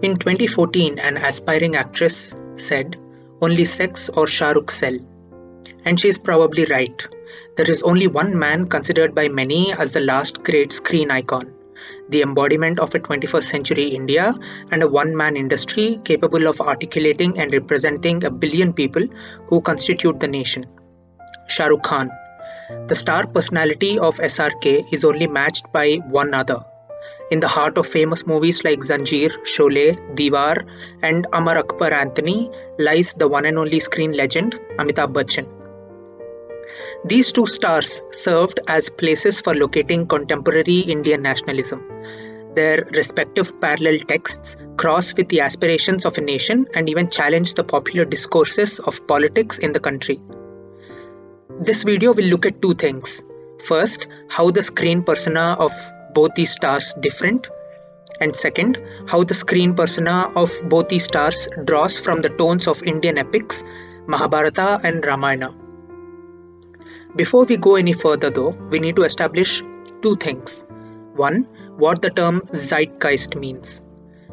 In 2014, an aspiring actress said, "Only sex or Shah Rukh sell." And she is probably right. There is only one man considered by many as the last great screen icon, the embodiment of a 21st century India and a one man industry capable of articulating and representing a billion people who constitute the nation. Shah Rukh Khan. The star personality of SRK is only matched by one other. In the heart of famous movies like Zanjeer, Sholay, Diwar, and Amar Akbar Anthony lies the one and only screen legend Amitabh Bachchan. These two stars served as places for locating contemporary Indian nationalism. Their respective parallel texts cross with the aspirations of a nation and even challenge the popular discourses of politics in the country. This video will look at two things. First, how the screen persona of both these stars different, and second, how the screen persona of both these stars draws from the tones of Indian epics, Mahabharata and Ramayana. Before we go any further though, we need to establish two things. One, what the term zeitgeist means.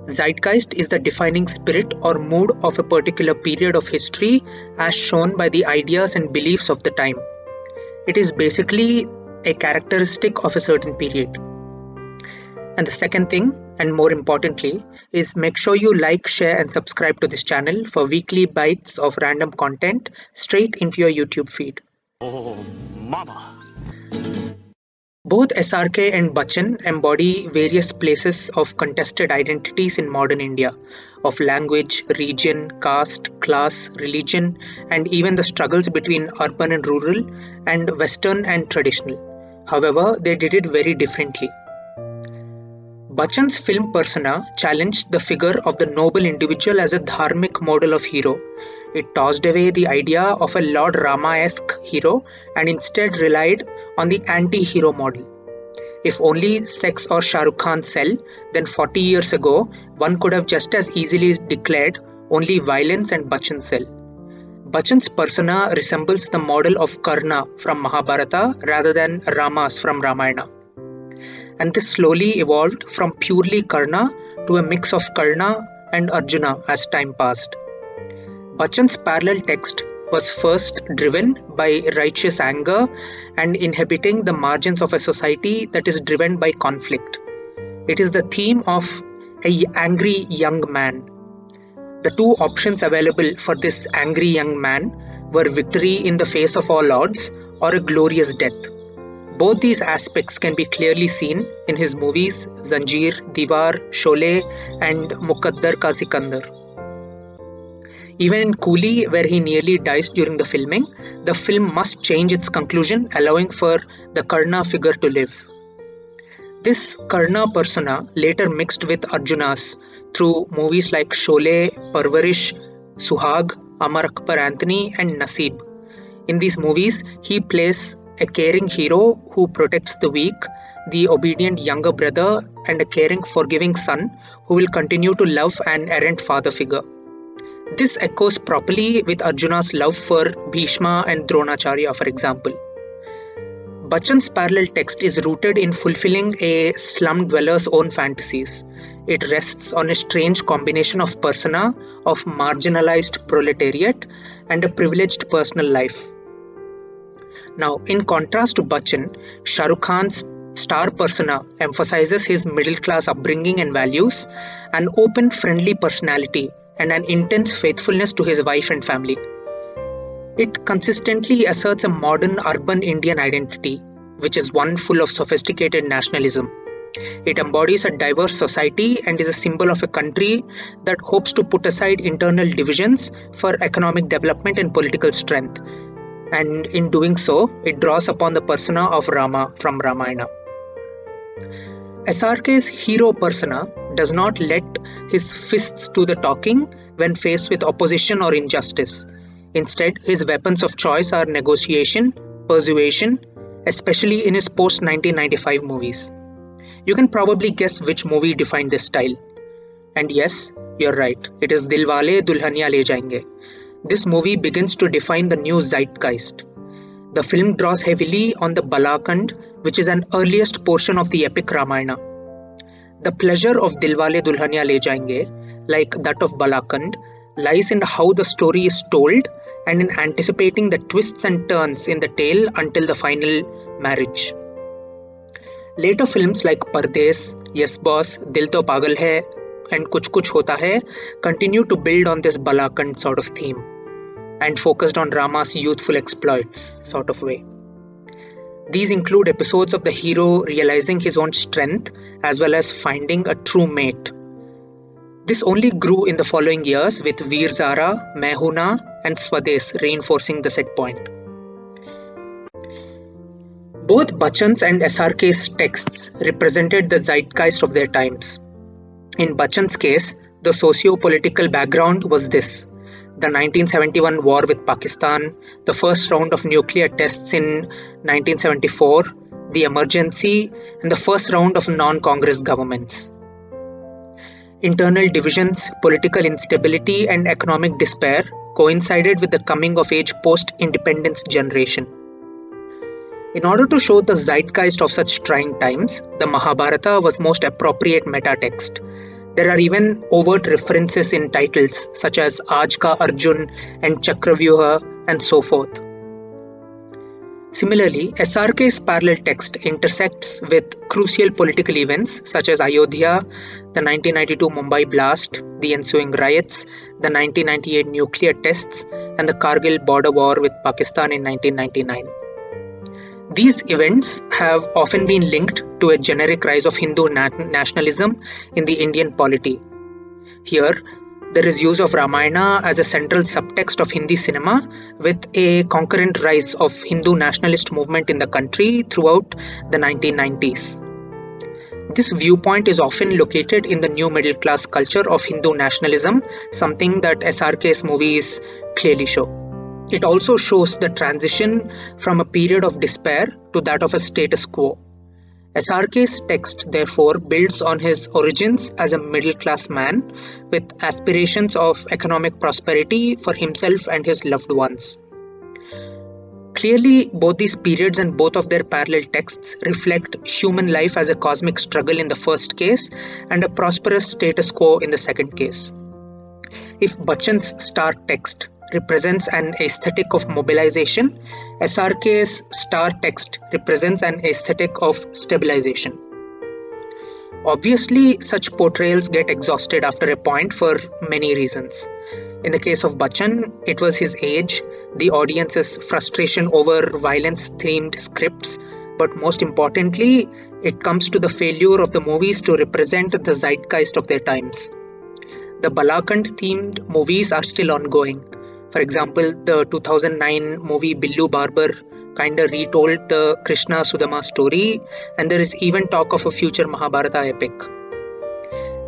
Zeitgeist is the defining spirit or mood of a particular period of history as shown by the ideas and beliefs of the time. It is basically a characteristic of a certain period. And the second thing, and more importantly, is make sure you like, share and subscribe to this channel for weekly bites of random content straight into your YouTube feed. Oh, mama. Both SRK and Bachchan embody various places of contested identities in modern India, of language, region, caste, class, religion, and even the struggles between urban and rural, and Western and traditional. However, they did it very differently. Bachchan's film persona challenged the figure of the noble individual as a dharmic model of hero. It tossed away the idea of a Lord Rama-esque hero and instead relied on the anti-hero model. If only sex or Shah Rukh Khan sell, then 40 years ago, one could have just as easily declared only violence and Bachchan sell. Bachchan's persona resembles the model of Karna from Mahabharata rather than Rama's from Ramayana. And this slowly evolved from purely Karna to a mix of Karna and Arjuna as time passed. Bachchan's parallel text was first driven by righteous anger and inhabiting the margins of a society that is driven by conflict. It is the theme of an angry young man. The two options available for this angry young man were victory in the face of all odds or a glorious death. Both these aspects can be clearly seen in his movies Zanjeer, Diwar, Sholay and Muqaddar Ka Sikandar. Even in Coolie, where he nearly dies during the filming, the film must change its conclusion, allowing for the Karna figure to live. This Karna persona later mixed with Arjuna's through movies like Sholay, Parvarish, Suhag, Amar Akbar Anthony and Naseeb. In these movies, he plays a caring hero who protects the weak, the obedient younger brother, and a caring, forgiving son who will continue to love an errant father figure. This echoes properly with Arjuna's love for Bhishma and Dronacharya, for example. Bachchan's parallel text is rooted in fulfilling a slum dweller's own fantasies. It rests on a strange combination of persona of marginalized proletariat and a privileged personal life. Now, in contrast to Bachchan, Shah Rukh Khan's star persona emphasizes his middle-class upbringing and values, an open, friendly personality, and an intense faithfulness to his wife and family. It consistently asserts a modern urban Indian identity, which is one full of sophisticated nationalism. It embodies a diverse society and is a symbol of a country that hopes to put aside internal divisions for economic development and political strength. And in doing so, it draws upon the persona of Rama from Ramayana. SRK's hero persona does not let his fists do the talking when faced with opposition or injustice. Instead, his weapons of choice are negotiation, persuasion, especially in his post-1995 movies. You can probably guess which movie defined this style. And yes, you're right, it is Dilwale Dulhania Le Jayenge. This movie begins to define the new zeitgeist. The film draws heavily on the Balakand, which is an earliest portion of the epic Ramayana. The pleasure of Dilwale Dulhania Le Jayenge like that of Balakand, lies in how the story is told and in anticipating the twists and turns in the tale until the final marriage. Later films like Pardes, Yes Boss, Dil To Pagal Hai, and Kuch Kuch Hota Hai continue to build on this Balakand sort of theme and focused on Rama's youthful exploits sort of way. These include episodes of the hero realizing his own strength as well as finding a true mate. This only grew in the following years with Veer Zara, Main Hoon Na, and Swades reinforcing the set point. Both Bachchan's and SRK's texts represented the zeitgeist of their times. In Bachchan's case, the socio-political background was this: the 1971 war with Pakistan, the first round of nuclear tests in 1974, the emergency, and the first round of non-Congress governments. Internal divisions, political instability, and economic despair coincided with the coming-of-age post-independence generation. In order to show the zeitgeist of such trying times, the Mahabharata was most appropriate meta-text. There are even overt references in titles such as Aaj Ka Arjun and Chakravyuha and so forth. Similarly, SRK's parallel text intersects with crucial political events such as Ayodhya, the 1992 Mumbai blast, the ensuing riots, the 1998 nuclear tests, and the Kargil border war with Pakistan in 1999. These events have often been linked to a generic rise of Hindu nationalism in the Indian polity. Here, there is use of Ramayana as a central subtext of Hindi cinema with a concurrent rise of Hindu nationalist movement in the country throughout the 1990s. This viewpoint is often located in the new middle class culture of Hindu nationalism, something that SRK's movies clearly show. It also shows the transition from a period of despair to that of a status quo. SRK's text, therefore, builds on his origins as a middle-class man with aspirations of economic prosperity for himself and his loved ones. Clearly, both these periods and both of their parallel texts reflect human life as a cosmic struggle in the first case and a prosperous status quo in the second case. If Bachchan's star text represents an aesthetic of mobilization, SRK's star text represents an aesthetic of stabilization. Obviously, such portrayals get exhausted after a point for many reasons. In the case of Bachchan, it was his age, the audience's frustration over violence-themed scripts, but most importantly, it comes to the failure of the movies to represent the zeitgeist of their times. The Balakand-themed movies are still ongoing. For example, the 2009 movie Billu Barbar kinda retold the Krishna Sudama story, and there is even talk of a future Mahabharata epic.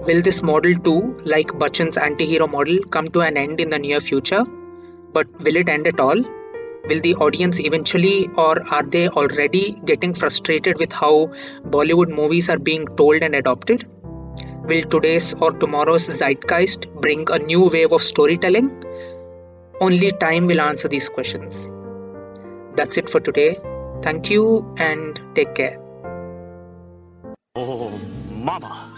Will this model too, like Bachchan's anti-hero model, come to an end in the near future? But will it end at all? Will the audience eventually, or are they already getting frustrated with how Bollywood movies are being told and adopted? Will today's or tomorrow's zeitgeist bring a new wave of storytelling? Only time will answer these questions. That's it for today. Thank you and take care. Oh, Mama.